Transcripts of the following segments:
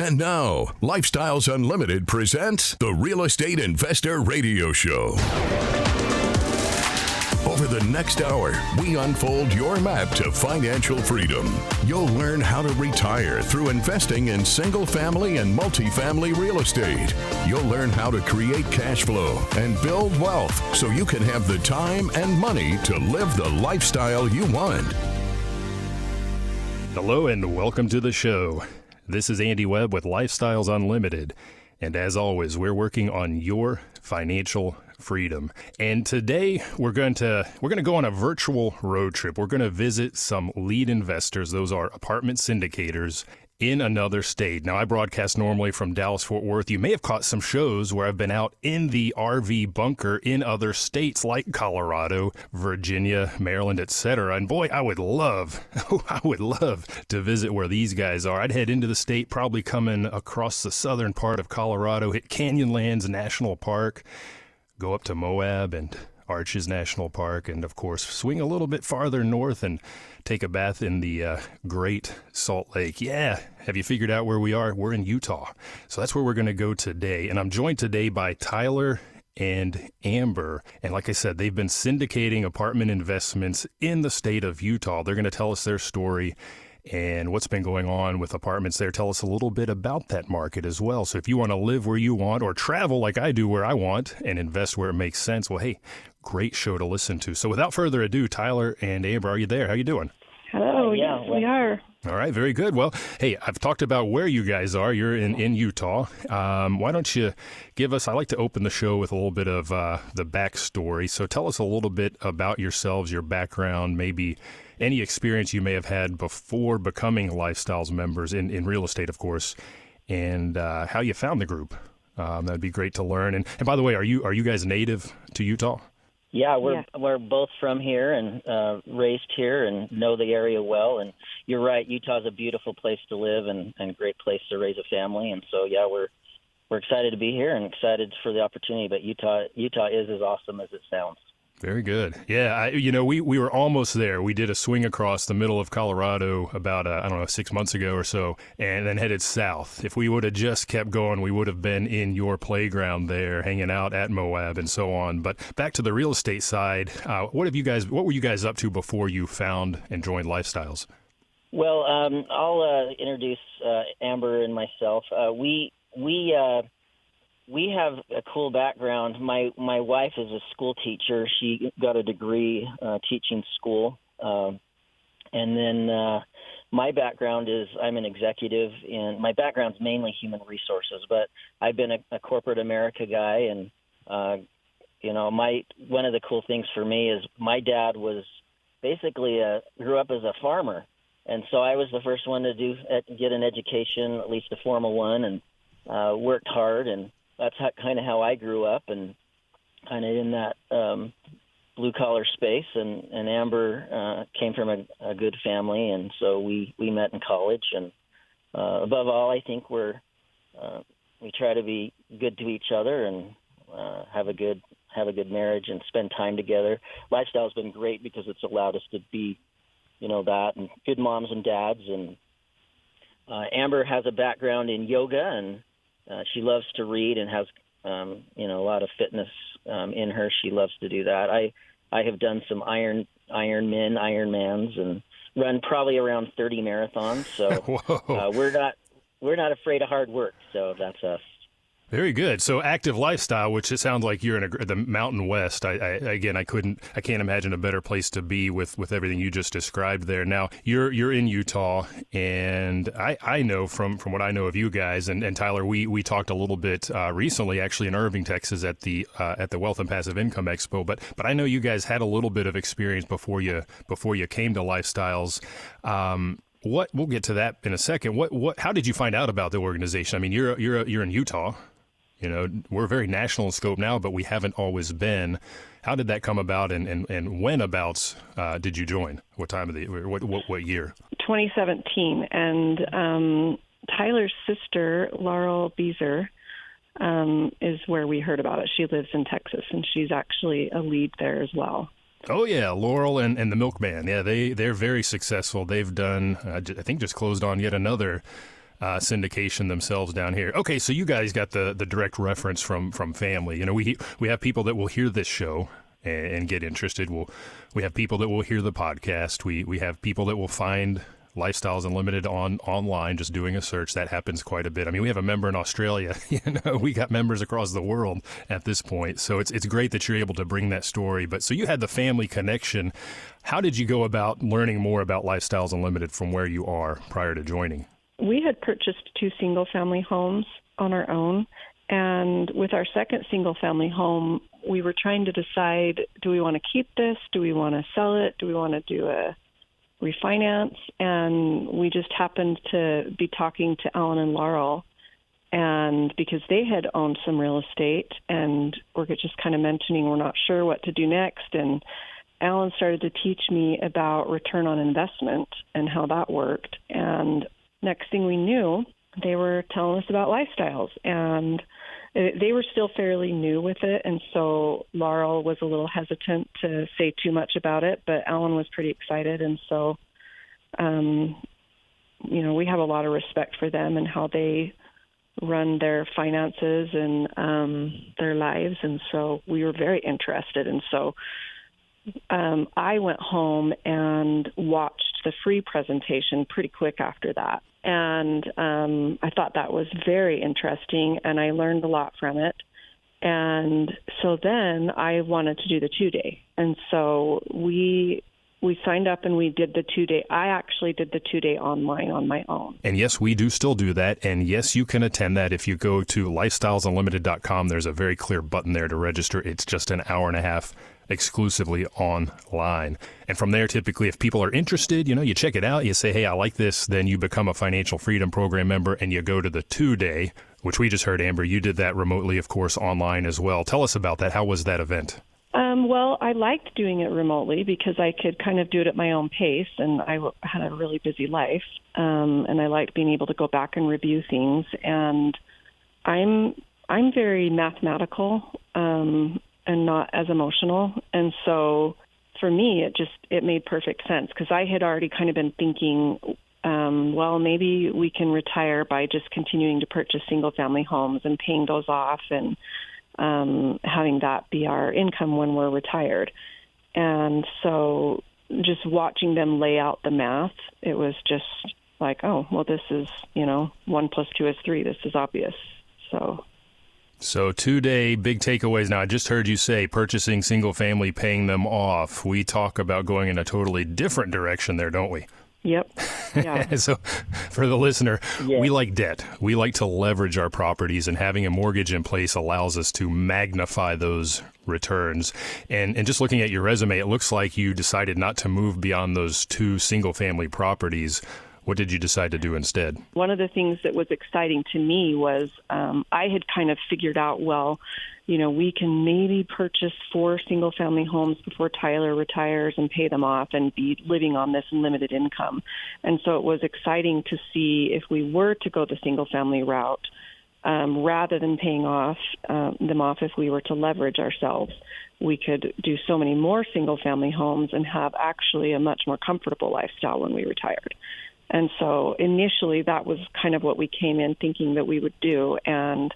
And now, Lifestyles Unlimited presents the Real Estate Investor Radio Show. Over the next hour, we unfold your map to financial freedom. You'll learn how to retire through investing in single-family and multifamily real estate. You'll learn how to create cash flow and build wealth so you can have the time and money to live the lifestyle you want. Hello and welcome to the show. This is Andy Webb with Lifestyles Unlimited. And as always, we're working on your financial freedom. And today we're going to go on a virtual road trip. We're going to visit some lead investors. Those are apartment syndicators in another state. Now, I broadcast normally from Dallas-Fort Worth. You may have caught some shows where I've been out in the RV bunker in other states like Colorado, Virginia, Maryland, etc. And boy, I would love to visit where these guys are. I'd head into the state, probably coming across the southern part of Colorado, hit Canyonlands National Park, go up to Moab and Arches National Park, and of course swing a little bit farther north and take a bath in the Great Salt Lake. Yeah, have you figured out where we are? We're in Utah. So that's where we're going to go today. And I'm joined today by Tyler and Amber. And like I said, they've been syndicating apartment investments in the state of Utah. They're going to tell us their story and what's been going on with apartments there. Tell us a little bit about that market as well. So if you want to live where you want or travel like I do where I want and invest where it makes sense, well, hey, great show to listen to. So without further ado, Tyler and Amber, are you there? How you doing? Hello. Yes, we are. All right, very good. Well, hey, I've talked about where you guys are. You're in Utah. Why don't you give us, I like to open the show with a little bit of the backstory. So tell us a little bit about yourselves, your background, maybe any experience you may have had before becoming Lifestyles members in real estate, of course, and how you found the group. That'd be great to learn. And by the way, are you guys native to Utah? Yeah, we're both from here and raised here and know the area well. And you're right, Utah's a beautiful place to live and a great place to raise a family. And so, yeah, we're excited to be here and excited for the opportunity. But Utah is as awesome as it sounds. Very good. Yeah, we were almost there. We did a swing across the middle of Colorado about, 6 months ago or so, and then headed south. If we would have just kept going, we would have been in your playground there, hanging out at Moab and so on. But back to the real estate side, what were you guys up to before you found and joined Lifestyles? Well, I'll introduce Amber and myself. We have a cool background. My wife is a school teacher. She got a degree teaching school. And then my background is I'm an executive my background's mainly human resources, but I've been a corporate America guy. And, one of the cool things for me is my dad was basically grew up as a farmer. And so I was the first one to get an education, at least a formal one, and worked hard. And that's kind of how I grew up and kind of in that blue-collar space. And Amber came from a good family, and so we met in college. And above all, I think we try to be good to each other and have a good marriage and spend time together. Lifestyle's been great because it's allowed us to be, that and good moms and dads. And Amber has a background in yoga, and she loves to read and has, a lot of fitness in her. She loves to do that. I have done some Ironmans, and run probably around 30 marathons. So we're not afraid of hard work. So that's us. Very good. So active lifestyle, which it sounds like you're in the Mountain West. I can't imagine a better place to be with everything you just described there. Now you're in Utah, and I know from what I know of you guys and Tyler, we talked a little bit recently, actually in Irving, Texas, at the Wealth and Passive Income Expo. But I know you guys had a little bit of experience before you came to Lifestyles. We'll get to that in a second. How did you find out about the organization? I mean, you're in Utah. We're very national in scope now, but we haven't always been. How did that come about, and when abouts did you join? What time of the what year? 2017, and Tyler's sister, Laurel Beezer, is where we heard about it. She lives in Texas, and she's actually a lead there as well. Oh, yeah, Laurel and the Milkman. Yeah, they're very successful. They've done, I think, just closed on yet another syndication themselves down here. Okay, so you guys got the direct reference from family. You know, we have people that will hear this show and get interested. We have people that will hear the podcast. We have people that will find Lifestyles Unlimited online, just doing a search. That happens quite a bit. I mean, we have a member in Australia. You know, we got members across the world at this point. So it's great that you're able to bring that story. But so you had the family connection. How did you go about learning more about Lifestyles Unlimited from where you are prior to joining? We had purchased 2 single-family homes on our own, and with our second single-family home, we were trying to decide, do we want to keep this? Do we want to sell it? Do we want to do a refinance? And we just happened to be talking to Alan and Laurel, and because they had owned some real estate, and we're just kind of mentioning we're not sure what to do next, and Alan started to teach me about return on investment and how that worked. And next thing we knew, they were telling us about Lifestyles, and they were still fairly new with it, and so Laurel was a little hesitant to say too much about it, but Alan was pretty excited, and so, we have a lot of respect for them and how they run their finances and their lives, and so we were very interested, and so I went home and watched the free presentation pretty quick after that. And I thought that was very interesting, and I learned a lot from it. And so then I wanted to do the 2-day. And so we signed up and we did the 2-day. I actually did the 2-day online on my own. And yes, we do still do that. And yes, you can attend that. If you go to lifestylesunlimited.com, there's a very clear button there to register. It's just an hour and a half exclusively online. And from there, typically, if people are interested, you check it out, you say, hey, I like this, then you become a Financial Freedom Program member and you go to the 2-day, which we just heard, Amber, you did that remotely, of course, online as well. Tell us about that. How was that event? Well, I liked doing it remotely because I could kind of do it at my own pace, and I had a really busy life, and I liked being able to go back and review things. And I'm very mathematical and not as emotional, and so for me, it made perfect sense because I had already kind of been thinking, well, maybe we can retire by just continuing to purchase single-family homes and paying those off and having that be our income when we're retired. And so just watching them lay out the math, it was just like, oh, well, this is, 1 + 2 is 3. This is obvious. So 2-day big takeaways. Now, I just heard you say purchasing single family, paying them off. We talk about going in a totally different direction there, don't we? Yep. Yeah. So for the listener, We like debt. We like to leverage our properties, and having a mortgage in place allows us to magnify those returns. And just looking at your resume, it looks like you decided not to move beyond those 2 single family properties. What did you decide to do instead? One of the things that was exciting to me was I had kind of figured out, we can maybe purchase 4 single-family homes before Tyler retires and pay them off and be living on this limited income. And so it was exciting to see if we were to go the single-family route, rather than paying them off if we were to leverage ourselves, we could do so many more single-family homes and have actually a much more comfortable lifestyle when we retired. And so initially that was kind of what we came in thinking that we would do. And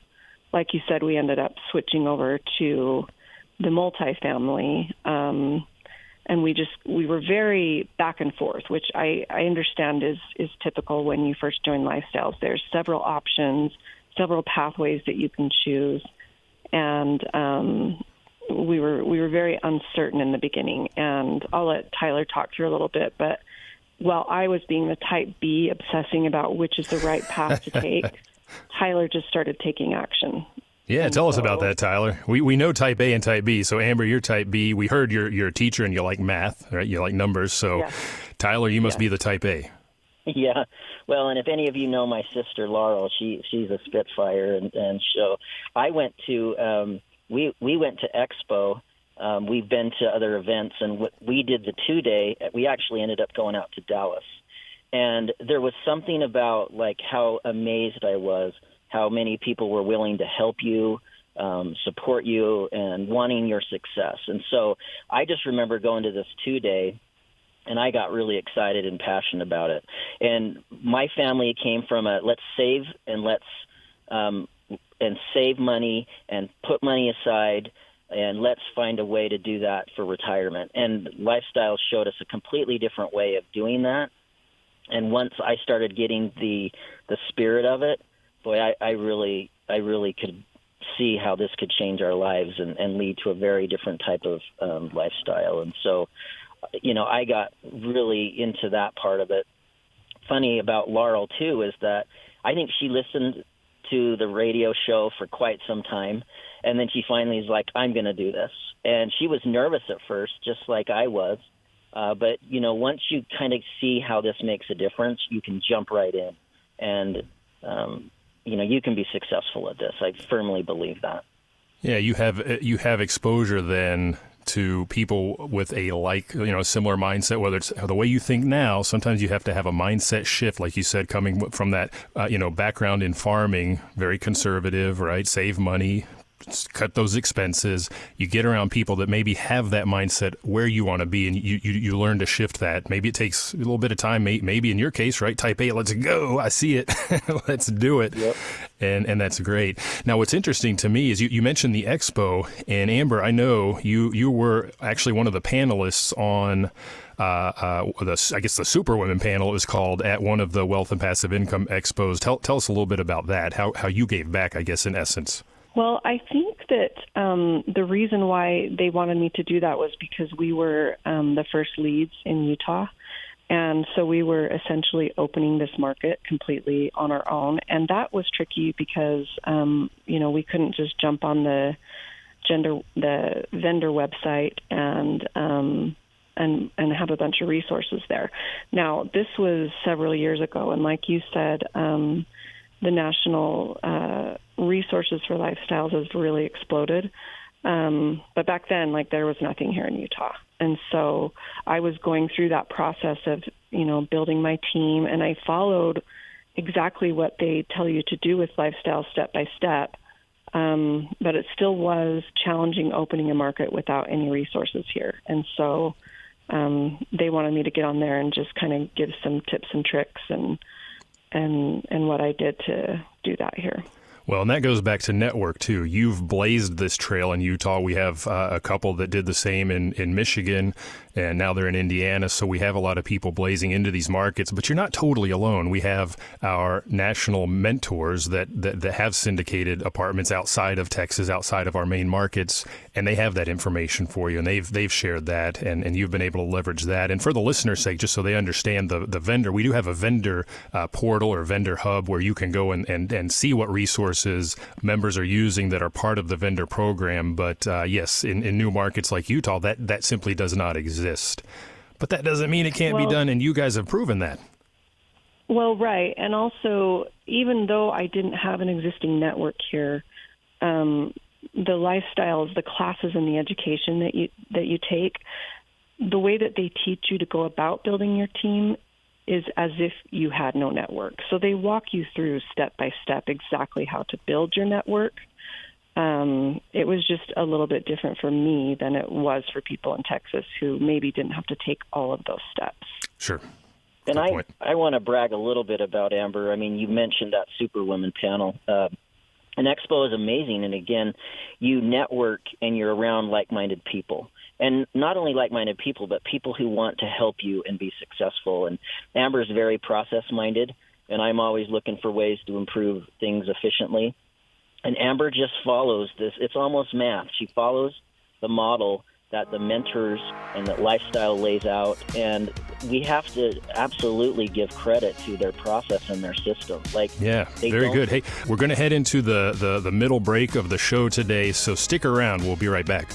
like you said, we ended up switching over to the multifamily. And we were very back and forth, which I understand is typical when you first join Lifestyles. There's several options, several pathways that you can choose. And we were very uncertain in the beginning. And I'll let Tyler talk through a little bit, but while I was being the type B, obsessing about which is the right path to take, Tyler just started taking action. Yeah, tell us about that, Tyler. We know type A and type B. So, Amber, you're type B. We heard you're a teacher and you like math, right? You like numbers. So, yes. Tyler, you must be the type A. Yeah. Well, and if any of you know my sister, Laurel, she's a Spitfire. And so I went to, we went to Expo. We've been to other events, and we did the 2-day. We actually ended up going out to Dallas. And there was something about, how amazed I was, how many people were willing to help you, support you, and wanting your success. And so I just remember going to this 2-day, And I got really excited and passionate about it. And my family came from let's save and save money and put money aside, and let's find a way to do that for retirement. And Lifestyle showed us a completely different way of doing that. And once I started getting the spirit of it, boy, I really could see how this could change our lives and lead to a very different type of lifestyle. And so, I got really into that part of it. Funny about Laurel, too, is that I think she listened to the radio show for quite some time, and then she finally is like, I'm going to do this. And she was nervous at first, just like I was. But, once you kind of see how this makes a difference, you can jump right in. And, you can be successful at this. I firmly believe that. Yeah, you have exposure then to people with a similar mindset, whether it's the way you think now. Sometimes you have to have a mindset shift, like you said, coming from that, background in farming, very conservative, right? Save money, cut those expenses. You get around people that maybe have that mindset where you want to be, and you learn to shift that. Maybe it takes a little bit of time. Maybe in your case, right? Type A, let's go. I see it. Let's do it. Yep. And that's great. Now, what's interesting to me is you mentioned the expo, and Amber, I know you were actually one of the panelists on the Superwomen panel, it was called, at one of the Wealth and Passive Income Expos. Tell us a little bit about that, how you gave back, I guess, in essence. Well, I think that the reason why they wanted me to do that was because we were the first leads in Utah. And so we were essentially opening this market completely on our own. And that was tricky because, we couldn't just jump on the vendor website and have a bunch of resources there. Now, this was several years ago. And like you said, the national resources for lifestyles has really exploded. But back then, there was nothing here in Utah. And so I was going through that process of, building my team, and I followed exactly what they tell you to do with lifestyle step by step. But it still was challenging opening a market without any resources here. And so they wanted me to get on there and just kind of give some tips and tricks and what I did to do that here. Well, and that goes back to network, too. You've blazed this trail in Utah. We have a couple that did the same in Michigan, and now they're in Indiana. So we have a lot of people blazing into these markets. But you're not totally alone. We have our national mentors that have syndicated apartments outside of Texas, outside of our main markets, and they have that information for you, and they've shared that, and you've been able to leverage that. And for the listener's sake, just so they understand the vendor, we do have a vendor portal or vendor hub where you can go and see what resources members are using that are part of the vendor program. But yes, in new markets like Utah, that simply does not exist. But that doesn't mean it can't be done, and you guys have proven that. Well, right. And also, even though I didn't have an existing network here, the lifestyles, the classes, and the education that you take, the way that they teach you to go about building your team is as if you had no network. So they walk you through step by step exactly how to build your network. It was just a little bit different for me than it was for people in Texas who maybe didn't have to take all of those steps. Sure. And I want to brag a little bit about Amber. I mean, you mentioned that Superwomen panel. An expo is amazing. And again, you network and you're around like-minded people. And not only like-minded people, but people who want to help you and be successful. And Amber's very process-minded, and I'm always looking for ways to improve things efficiently. And Amber just follows this. It's almost math. She follows the model that the mentors and that lifestyle lays out. And we have to absolutely give credit to their process and their system. Very good. Hey, we're going to head into the middle break of the show today, so stick around. We'll be right back.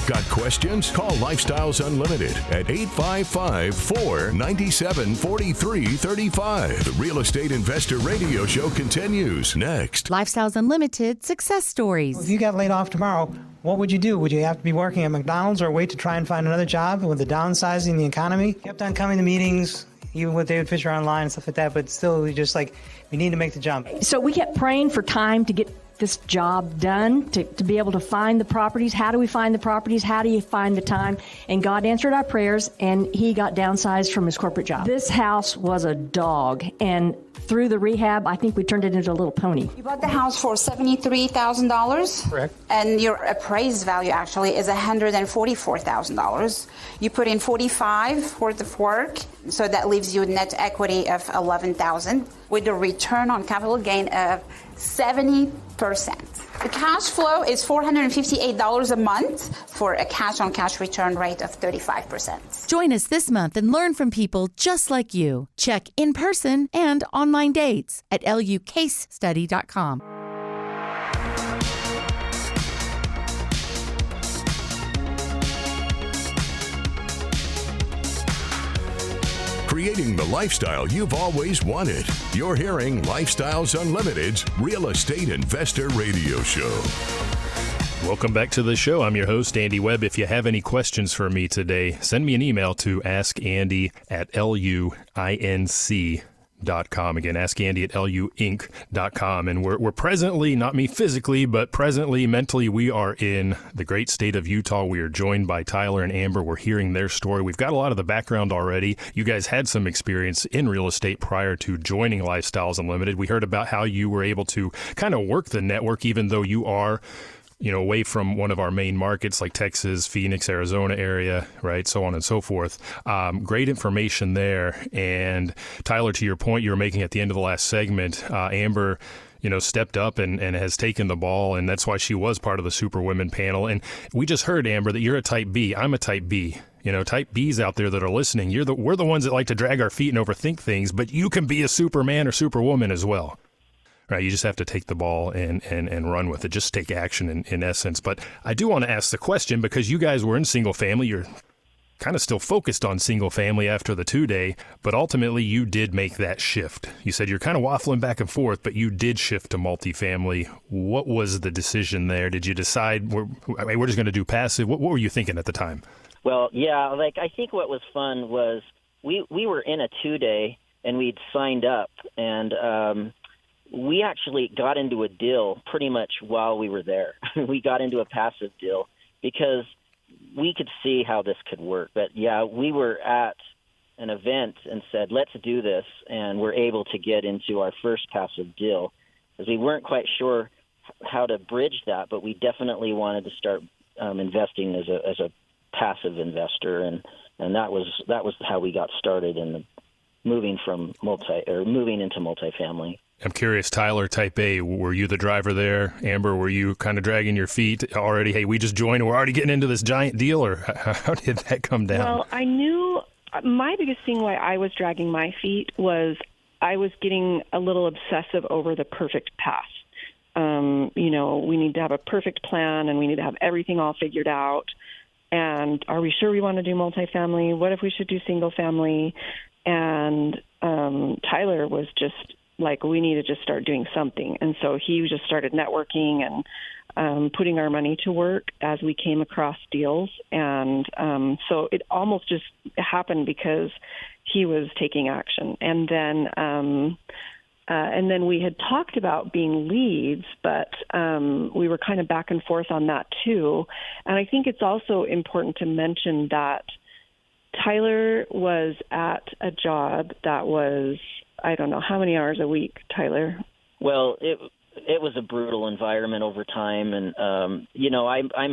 Got questions? Call Lifestyles Unlimited at 855-497-4335. The Real Estate Investor Radio Show continues next. Lifestyles Unlimited Success Stories. If you got laid off tomorrow, what would you do? Would you have to be working at McDonald's or wait to try and find another job with the downsizing the economy? Kept on coming to meetings, even with David Fisher online and stuff like that, but still we just we need to make the jump. So we kept praying for time to get this job done, to be able to find the properties. How do we find the properties? How do you find the time? And God answered our prayers, and he got downsized from his corporate job. This house was a dog, and through the rehab, I think we turned it into a little pony. You bought the house for $73,000? Correct. And your appraised value actually is $144,000. You put in $45,000 worth of work, so that leaves you a net equity of $11,000 with a return on capital gain of 70%. The cash flow is $458 a month for a cash-on-cash return rate of 35%. Join us this month and learn from people just like you. Check in-person and online dates at lucasestudy.com. Creating the lifestyle you've always wanted. You're hearing Lifestyles Unlimited's Real Estate Investor Radio Show. Welcome back to the show. I'm your host, Andy Webb. If you have any questions for me today, send me an email to askandy@luinc.com. Again, askandy@luinc.com. And we're presently, not me physically, but presently, mentally, we are in the great state of Utah. We are joined by Tyler and Amber. We're hearing their story. We've got a lot of the background already. You guys had some experience in real estate prior to joining Lifestyles Unlimited. We heard about how you were able to kind of work the network, even though you are away from one of our main markets like Texas, Phoenix, Arizona area, right? So on and so forth. Great information there. And Tyler, to your point you were making at the end of the last segment, Amber, stepped up and has taken the ball, and that's why she was part of the Superwomen panel. And we just heard, Amber, that you're a type B. I'm a type B. Type Bs out there that are listening, we're the ones that like to drag our feet and overthink things, but you can be a Superman or Superwoman as well. Right, you just have to take the ball and run with it. Just take action in essence. But I do want to ask the question, because you guys were in single family. You're kind of still focused on single family after the 2-day, but ultimately you did make that shift. You said you're kind of waffling back and forth, but you did shift to multifamily. What was the decision there? Did you decide we're just going to do passive? What were you thinking at the time? Well, yeah, I think what was fun was we were in a 2-day and we'd signed up, and we actually got into a deal pretty much while we were there. We got into a passive deal because we could see how this could work. But, yeah, we were at an event and said, let's do this, and we're able to get into our first passive deal because we weren't quite sure how to bridge that, but we definitely wanted to start investing as a passive investor, and that was how we got started in moving into multifamily. I'm curious, Tyler, type A, were you the driver there? Amber, were you kind of dragging your feet already? Hey, we just joined, we're already getting into this giant deal, or how did that come down? Well, I knew my biggest thing why I was dragging my feet was I was getting a little obsessive over the perfect path. We need to have a perfect plan, and we need to have everything all figured out. And are we sure we want to do multifamily? What if we should do single family? And Tyler was just like, we need to just start doing something. And so he just started networking and putting our money to work as we came across deals. And so it almost just happened because he was taking action. And then we had talked about being leads, but we were kind of back and forth on that too. And I think it's also important to mention that Tyler was at a job that was, I don't know, how many hours a week, Tyler? Well, it was a brutal environment over time. And, I'm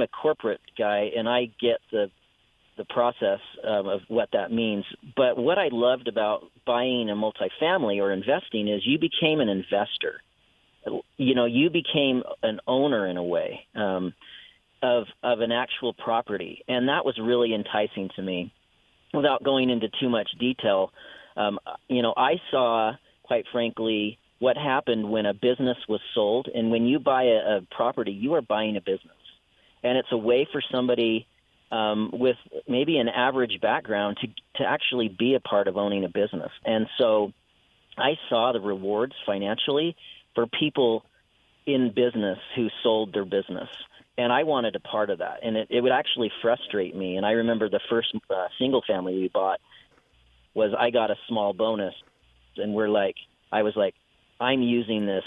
a corporate guy, and I get the process of what that means. But what I loved about buying a multifamily or investing is you became an investor. You became an owner in a way of an actual property. And that was really enticing to me. Without going into too much detail, I saw, quite frankly, what happened when a business was sold. And when you buy a property, you are buying a business. And it's a way for somebody with maybe an average background to actually be a part of owning a business. And so I saw the rewards financially for people in business who sold their business. And I wanted a part of that. And it would actually frustrate me. And I remember the first single family we bought was I got a small bonus. And I was like, I'm using this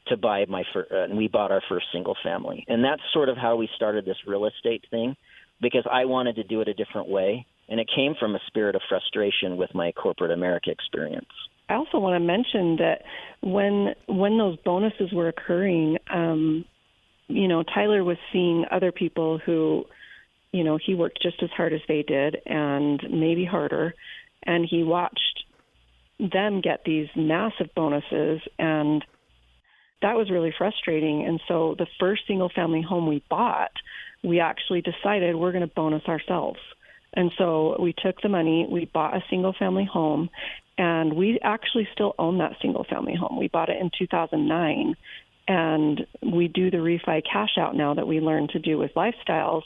to buy and we bought our first single family. And that's sort of how we started this real estate thing, because I wanted to do it a different way. And it came from a spirit of frustration with my corporate America experience. I also want to mention that when those bonuses were occurring, Tyler was seeing other people who, he worked just as hard as they did and maybe harder. And he watched them get these massive bonuses, and that was really frustrating. And so the first single family home we bought, we actually decided we're going to bonus ourselves. And so we took the money, we bought a single family home, and we actually still own that single family home. We bought it in 2009, and we do the refi cash out now that we learned to do with Lifestyles.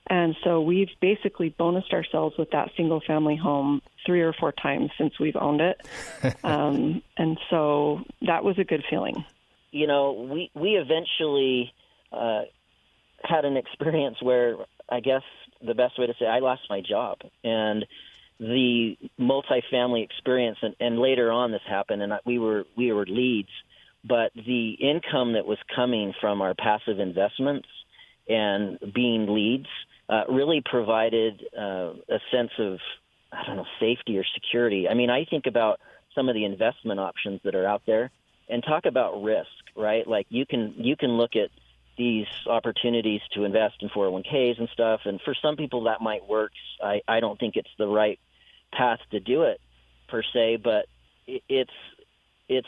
And so we've basically bonused ourselves with that single family home 3 or 4 times since we've owned it. And so that was a good feeling. We eventually had an experience where, I guess the best way to say, I lost my job. And the multifamily experience, and later on this happened, and we were leads, but the income that was coming from our passive investments and being leads really provided a sense of, safety or security. I mean, I think about some of the investment options that are out there and talk about risk, right? Like you can look at these opportunities to invest in 401ks and stuff, and for some people that might work. I don't think it's the right path to do it per se, but it's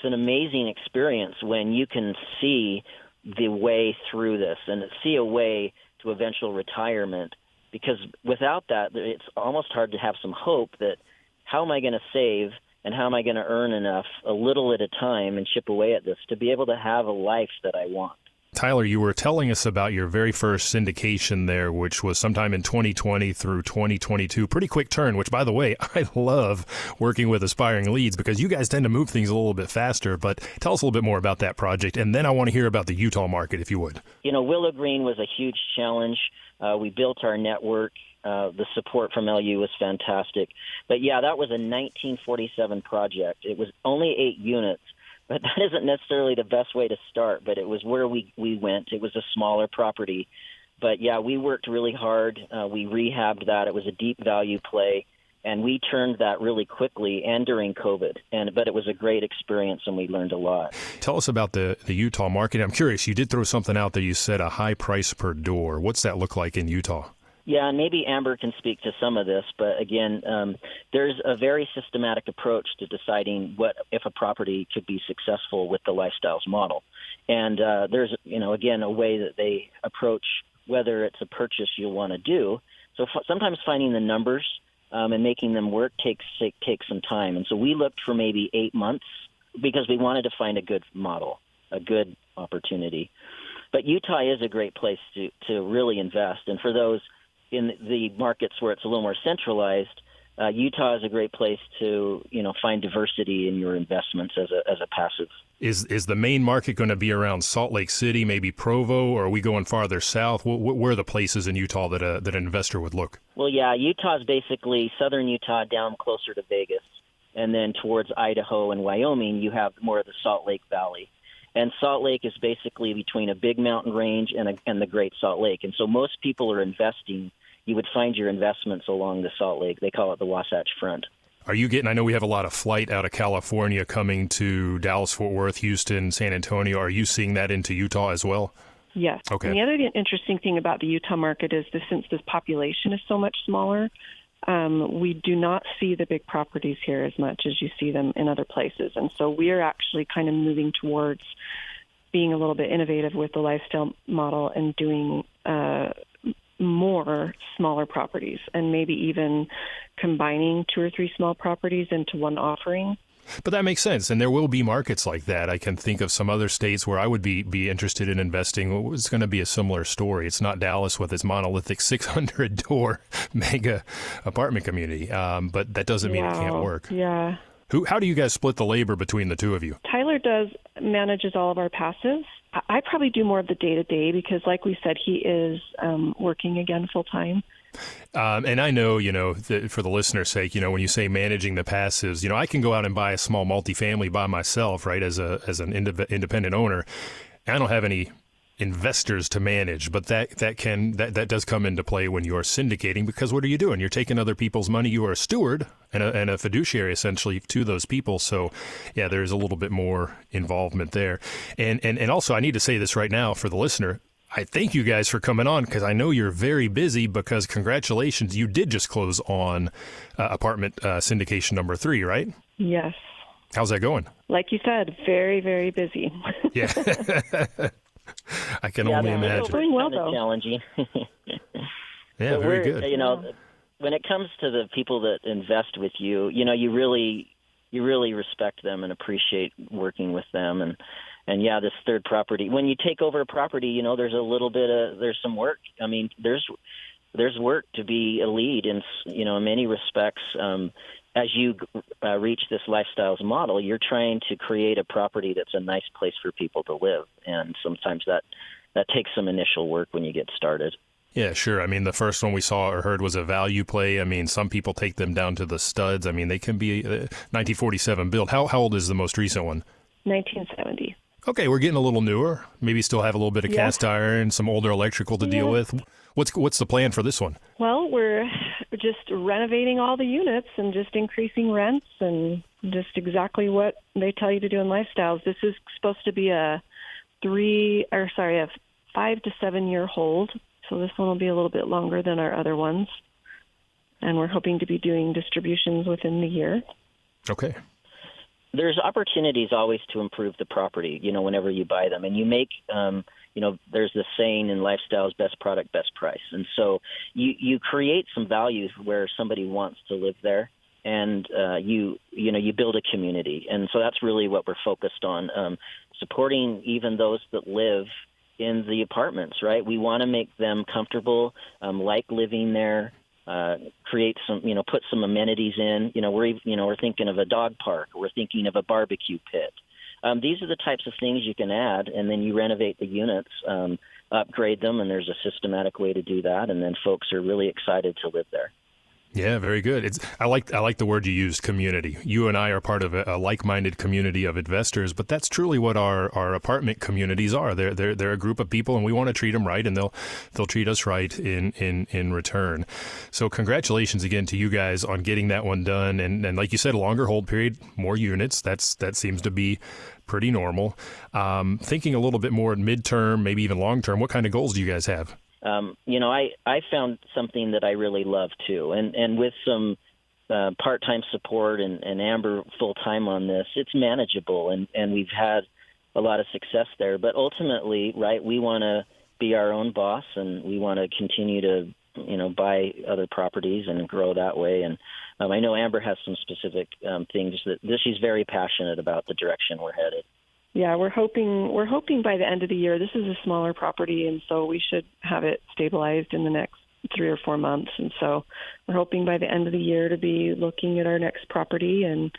an amazing experience when you can see the way through this and see a way to eventual retirement, because without that, it's almost hard to have some hope that how am I going to save and how am I going to earn enough a little at a time and chip away at this to be able to have a life that I want. Tyler, you were telling us about your very first syndication there, which was sometime in 2020 through 2022. Pretty quick turn, which, by the way, I love working with aspiring leads because you guys tend to move things a little bit faster. But tell us a little bit more about that project, and then I want to hear about the Utah market, if you would. Willow Green was a huge challenge. We built our network. The support from LU was fantastic. But, yeah, that was a 1947 project. It was only 8 units. But that isn't necessarily the best way to start, but it was where we went. It was a smaller property. But, yeah, we worked really hard. We rehabbed that. It was a deep value play, and we turned that really quickly and during COVID. But it was a great experience, and we learned a lot. Tell us about the Utah market. I'm curious, you did throw something out there. You said a high price per door. What's that look like in Utah? Yeah, and maybe Amber can speak to some of this, but again, there's a very systematic approach to deciding if a property could be successful with the Lifestyles model. And there's, again, a way that they approach whether it's a purchase you want to do. So sometimes finding the numbers and making them work takes some time. And so we looked for maybe 8 months because we wanted to find a good model, a good opportunity. But Utah is a great place to really invest. And for those in the markets where it's a little more centralized, Utah is a great place to, find diversity in your investments as a passive. Is the main market going to be around Salt Lake City, maybe Provo, or are we going farther south? Where are the places in Utah that an investor would look? Well, yeah, Utah is basically southern Utah down closer to Vegas, and then towards Idaho and Wyoming, you have more of the Salt Lake Valley. And Salt Lake is basically between a big mountain range and the Great Salt Lake. And so most people are investing. You would find your investments along the Salt Lake. They call it the Wasatch Front. Are you getting, I know we have a lot of flight out of California coming to Dallas, Fort Worth, Houston, San Antonio. Are you seeing that into Utah as well? Yes. Okay. And the other interesting thing about the Utah market is that since this population is so much smaller, we do not see the big properties here as much as you see them in other places. And so we are actually kind of moving towards being a little bit innovative with the lifestyle model and doing more smaller properties and maybe even combining 2 or 3 small properties into one offering. But that makes sense, and there will be markets like that. I can think of some other states where I would be interested in investing. It's going to be a similar story. It's not Dallas with its monolithic 600-door mega apartment community, but that doesn't mean it can't work. Yeah. How do you guys split the labor between the two of you? Tyler manages all of our passives. I probably do more of the day-to-day because, like we said, he is working again full-time. And I know, for the listener's sake, when you say managing the passives, I can go out and buy a small multifamily by myself, right, as an independent owner. I don't have any investors to manage, but that does come into play when you're syndicating, because what are you doing? You're taking other people's money. You are a steward and a fiduciary essentially to those people. So yeah, there's a little bit more involvement there. And also, I need to say this right now for the listener. I thank you guys for coming on, because I know you're very busy, because congratulations, you did just close on apartment syndication number 3, right? Yes. How's that going? Like you said, very, very busy. Yeah. I can only imagine. It's going well, though. Challenging. Yeah, very good. When it comes to the people that invest with you, you really respect them and appreciate working with them. And yeah, this third property, when you take over a property, there's some work. I mean, there's work to be a lead in many respects. As you reach this lifestyles model, you're trying to create a property that's a nice place for people to live. And sometimes that takes some initial work when you get started. Yeah, sure. I mean, the first one we saw or heard was a value play. I mean, some people take them down to the studs. I mean, they can be 1947 built. How old is the most recent one? 1970. Okay, we're getting a little newer. Maybe still have a little bit of cast iron, some older electrical to deal with. What's the plan for this one? Well, we're just renovating all the units and just increasing rents and just exactly what they tell you to do in lifestyles. This is supposed to be a 5 to 7 year hold. So this one will be a little bit longer than our other ones. And we're hoping to be doing distributions within the year. Okay. There's opportunities always to improve the property, whenever you buy them. And you make, there's this saying in lifestyles, best product, best price. And so you create some values where somebody wants to live there, and you build a community. And so that's really what we're focused on, supporting even those that live in the apartments, right? We want to make them comfortable, like living there. Create some, put some amenities in. We're thinking of a dog park. We're thinking of a barbecue pit. These are the types of things you can add, and then you renovate the units, upgrade them, and there's a systematic way to do that. And then folks are really excited to live there. Yeah, very good. I like the word you used, community. You and I are part of a like-minded community of investors, but that's truly what our apartment communities are. They're a group of people, and we want to treat them right, and they'll treat us right in return. So congratulations again to you guys on getting that one done, and like you said, a longer hold period, more units. That seems to be pretty normal. Thinking a little bit more midterm, maybe even long term. What kind of goals do you guys have? I found something that I really love too, and with some part-time support and Amber full-time on this, it's manageable, and we've had a lot of success there. But ultimately, right, we want to be our own boss, and we want to continue to, buy other properties and grow that way. And I know Amber has some specific things that she's very passionate about the direction we're headed. Yeah, we're hoping by the end of the year. This is a smaller property, and so we should have it stabilized in the next 3 or 4 months. And so we're hoping by the end of the year to be looking at our next property, and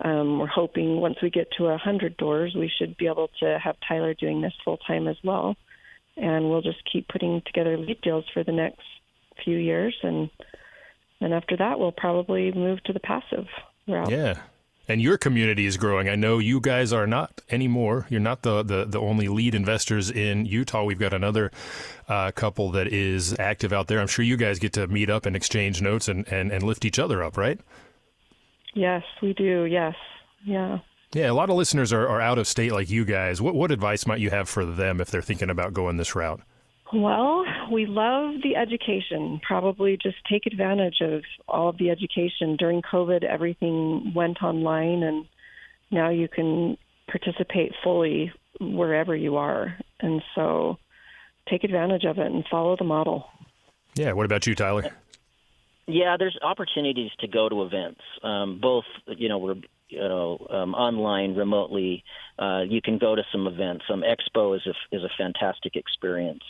we're hoping once we get to 100 doors, we should be able to have Tyler doing this full time as well. And we'll just keep putting together lead deals for the next few years, and after that, we'll probably move to the passive route. Yeah. And your community is growing. I know you guys are not anymore. You're not the only lead investors in Utah. We've got another couple that is active out there. I'm sure you guys get to meet up and exchange notes and lift each other up, right? Yes, we do. Yes. Yeah. Yeah, a lot of listeners are out of state like you guys. What advice might you have for them if they're thinking about going this route? Well, we love the education. Probably just take advantage of all of the education. During COVID, everything went online, and now you can participate fully wherever you are. And so take advantage of it and follow the model. Yeah. What about you, Tyler? Yeah, there's opportunities to go to events, both, we're online, remotely. You can go to some events. Expo is a fantastic experience.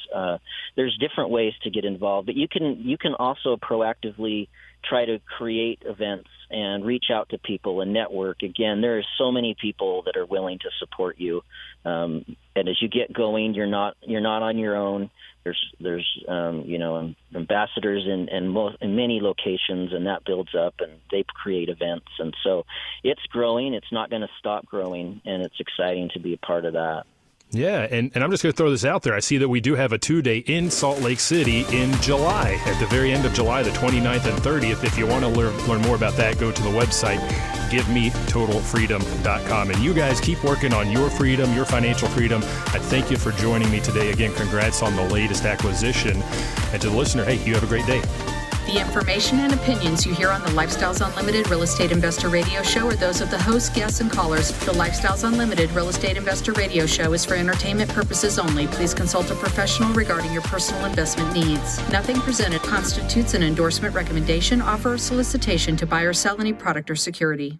There's different ways to get involved, but you can also proactively try to create events and reach out to people and network. Again, there are so many people that are willing to support you. And as you get going, you're not on your own. There's ambassadors in many locations, and that builds up, and they create events, and so it's growing. It's not going to stop growing, and it's exciting to be a part of that. Yeah, and I'm just going to throw this out there. I see that we do have a 2-day in Salt Lake City in July, at the very end of July, the 29th and 30th. If you want to learn more about that, go to the website, givemetotalfreedom.com. And you guys keep working on your freedom, your financial freedom. I thank you for joining me today. Again, congrats on the latest acquisition. And to the listener, hey, you have a great day. The information and opinions you hear on the Lifestyles Unlimited Real Estate Investor Radio Show are those of the hosts, guests, and callers. The Lifestyles Unlimited Real Estate Investor Radio Show is for entertainment purposes only. Please consult a professional regarding your personal investment needs. Nothing presented constitutes an endorsement, recommendation, offer, or solicitation to buy or sell any product or security.